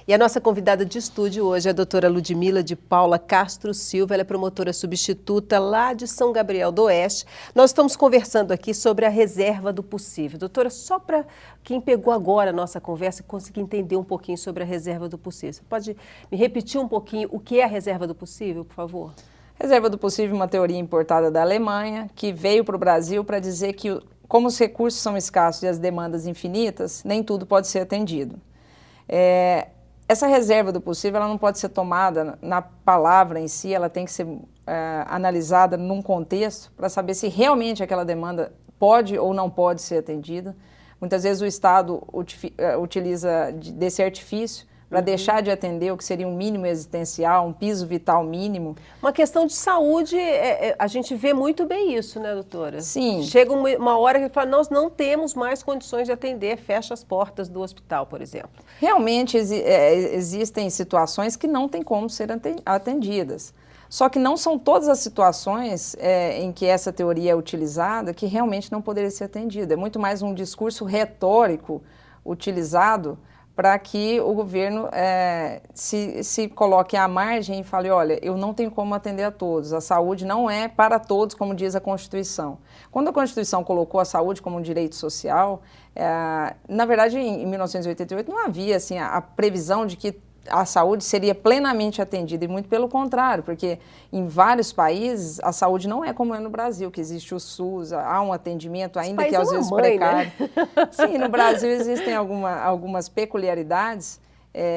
E a nossa convidada de estúdio hoje é a doutora Ludmila de Paula Castro Silva, ela é promotora substituta lá de São Gabriel do Oeste. Nós estamos conversando aqui sobre a reserva do possível. Doutora, só para quem pegou agora a nossa conversa e conseguir entender um pouquinho sobre a reserva do possível, você pode me repetir um pouquinho o que é a reserva do possível, por favor? Reserva do possível é uma teoria importada da Alemanha, que veio para o Brasil para dizer que, como os recursos são escassos e as demandas infinitas, nem tudo pode ser atendido. Essa reserva do possível ela não pode ser tomada na palavra em si, ela tem que ser analisada num contexto para saber se realmente aquela demanda pode ou não pode ser atendida. Muitas vezes o Estado utiliza desse artifício para deixar de atender o que seria um mínimo existencial, um piso vital mínimo. Uma questão de saúde, a gente vê muito bem isso, né, doutora? Sim. Chega uma hora que fala, nós não temos mais condições de atender, fecha as portas do hospital, por exemplo. Realmente existem situações que não tem como ser atendidas. Só que não são todas as situações em que essa teoria é utilizada que realmente não poderia ser atendida. É muito mais um discurso retórico utilizado para que o governo se coloque à margem e fale, olha, eu não tenho como atender a todos, a saúde não é para todos, como diz a Constituição. Quando a Constituição colocou a saúde como um direito social, na verdade, em 1988, não havia assim, a previsão de que a saúde seria plenamente atendida, e muito pelo contrário, porque em vários países a saúde não é como é no Brasil, que existe o SUS, há um atendimento, ainda que às vezes precário. Né? Sim, no Brasil existem algumas peculiaridades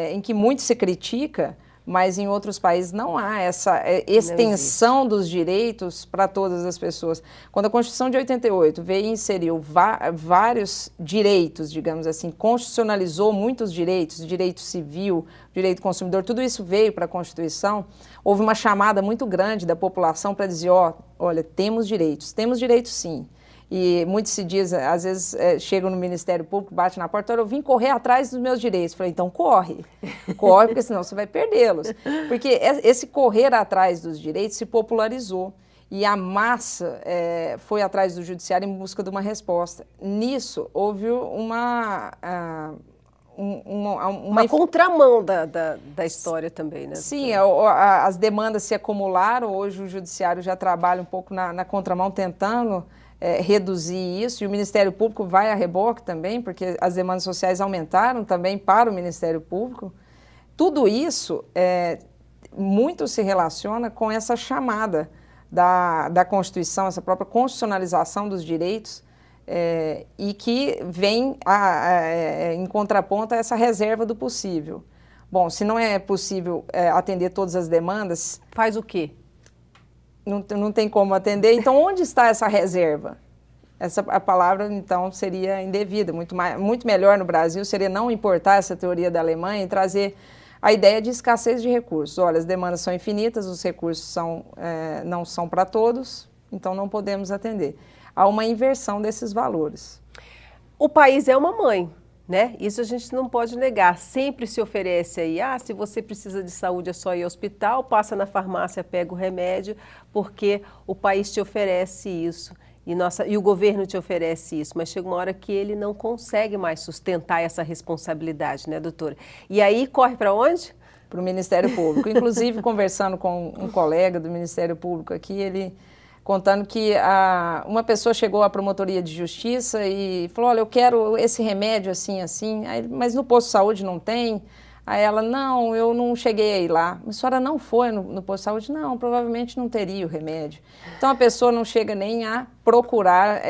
em que muito se critica, mas em outros países não há essa extensão dos direitos para todas as pessoas. Quando a Constituição de 88 veio e inseriu vários direitos, digamos assim, constitucionalizou muitos direitos, direito civil, direito do consumidor, tudo isso veio para a Constituição, houve uma chamada muito grande da população para dizer, olha, temos direitos sim. E muitos se dizem, às vezes chegam no Ministério Público, bate na porta, olha, eu vim correr atrás dos meus direitos. Falei, então corre, porque senão você vai perdê-los. Porque esse correr atrás dos direitos se popularizou e a massa foi atrás do judiciário em busca de uma resposta. Nisso houve uma contramão da história também, né? Sim, as demandas se acumularam, hoje o judiciário já trabalha um pouco na contramão, tentando reduzir isso, e o Ministério Público vai a reboque também, porque as demandas sociais aumentaram também para o Ministério Público. Tudo isso muito se relaciona com essa chamada da Constituição, essa própria constitucionalização dos direitos, e que vem em contraponto a essa reserva do possível. Bom, se não é possível atender todas as demandas... Faz o quê? Não tem como atender, então onde está essa reserva? A palavra, então, seria indevida. Muito melhor no Brasil seria não importar essa teoria da Alemanha e trazer a ideia de escassez de recursos. Olha, as demandas são infinitas, os recursos não são para todos, então não podemos atender. Há uma inversão desses valores. O país é uma mãe, né? Isso a gente não pode negar. Sempre se oferece aí, se você precisa de saúde é só ir ao hospital, passa na farmácia, pega o remédio, porque o país te oferece isso e o governo te oferece isso, mas chega uma hora que ele não consegue mais sustentar essa responsabilidade, né, doutora? E aí corre para onde? Para o Ministério Público. Inclusive, conversando com um colega do Ministério Público aqui, ele contando que uma pessoa chegou à promotoria de justiça e falou, olha, eu quero esse remédio assim, assim, mas no posto de saúde não tem. Aí ela, não, eu não cheguei a ir lá. A senhora não foi no posto de saúde? Não, provavelmente não teria o remédio. Então a pessoa não chega nem a procurar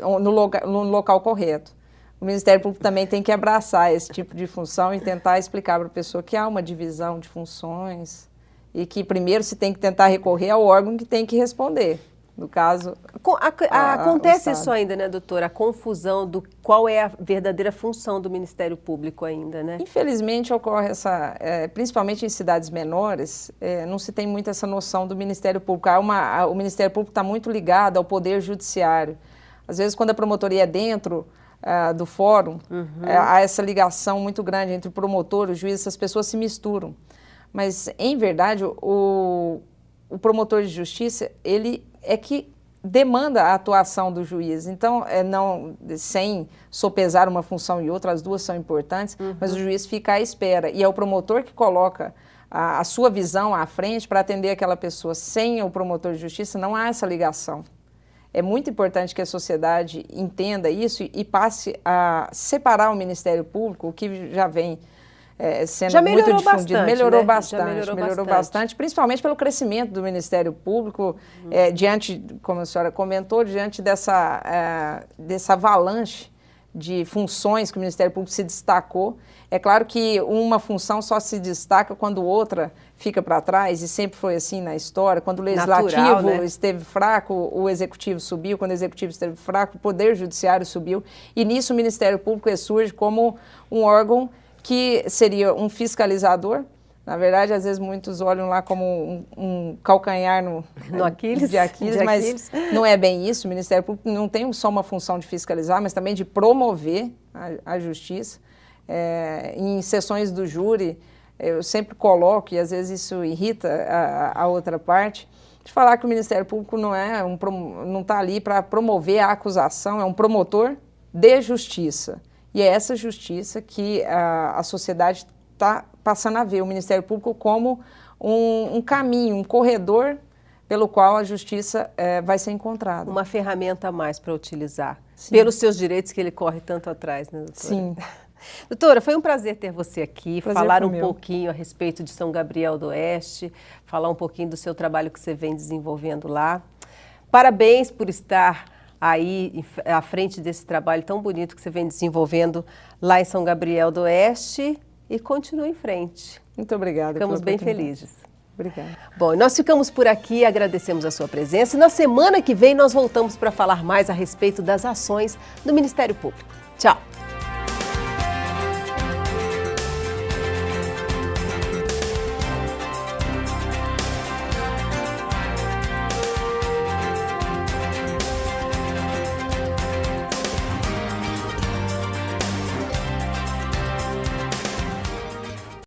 no local correto. O Ministério Público também tem que abraçar esse tipo de função e tentar explicar para a pessoa que há uma divisão de funções e que primeiro se tem que tentar recorrer ao órgão que tem que responder. No caso, acontece isso ainda, né, doutora? A confusão do qual é a verdadeira função do Ministério Público ainda, né? Infelizmente ocorre principalmente em cidades menores, não se tem muito essa noção do Ministério Público. O Ministério Público está muito ligado ao Poder Judiciário. Às vezes, quando a promotoria é dentro do fórum, há essa ligação muito grande entre o promotor e o juiz, essas pessoas se misturam. Mas, em verdade, o promotor de justiça, ele é que demanda a atuação do juiz. Então, não, sem sopesar uma função e outra, as duas são importantes, mas o juiz fica à espera. E é o promotor que coloca a sua visão à frente para atender aquela pessoa. Sem o promotor de justiça, não há essa ligação. É muito importante que a sociedade entenda isso e passe a separar o Ministério Público, o que já vem sendo muito difundido. Melhorou bastante, principalmente pelo crescimento do Ministério Público, diante, como a senhora comentou, diante dessa avalanche de funções que o Ministério Público se destacou. É claro que uma função só se destaca quando outra fica para trás, e sempre foi assim na história. Quando o Legislativo esteve fraco, o Executivo subiu. Quando o Executivo esteve fraco, o Poder Judiciário subiu. E nisso o Ministério Público ressurge como um órgão que seria um fiscalizador. Na verdade, às vezes muitos olham lá como um calcanhar de Aquiles, mas não é bem isso. O Ministério Público não tem só uma função de fiscalizar, mas também de promover a justiça. Em sessões do júri, eu sempre coloco, e às vezes isso irrita a outra parte, de falar que o Ministério Público não está ali para promover a acusação, é um promotor de justiça. E é essa justiça que a sociedade está passando a ver o Ministério Público como um caminho, um corredor pelo qual a justiça vai ser encontrada. Uma ferramenta a mais para utilizar, pelos seus direitos que ele corre tanto atrás, né, doutora? Sim. Doutora, foi um prazer ter você aqui, falar um meu. pouquinho a respeito de São Gabriel do Oeste, falar um pouquinho do seu trabalho que você vem desenvolvendo lá. Parabéns por estar aí à frente desse trabalho tão bonito que você vem desenvolvendo lá em São Gabriel do Oeste, e continue em frente. Muito obrigada. Ficamos bem felizes. Obrigada. Bom, nós ficamos por aqui, agradecemos a sua presença, e na semana que vem nós voltamos para falar mais a respeito das ações do Ministério Público. Tchau!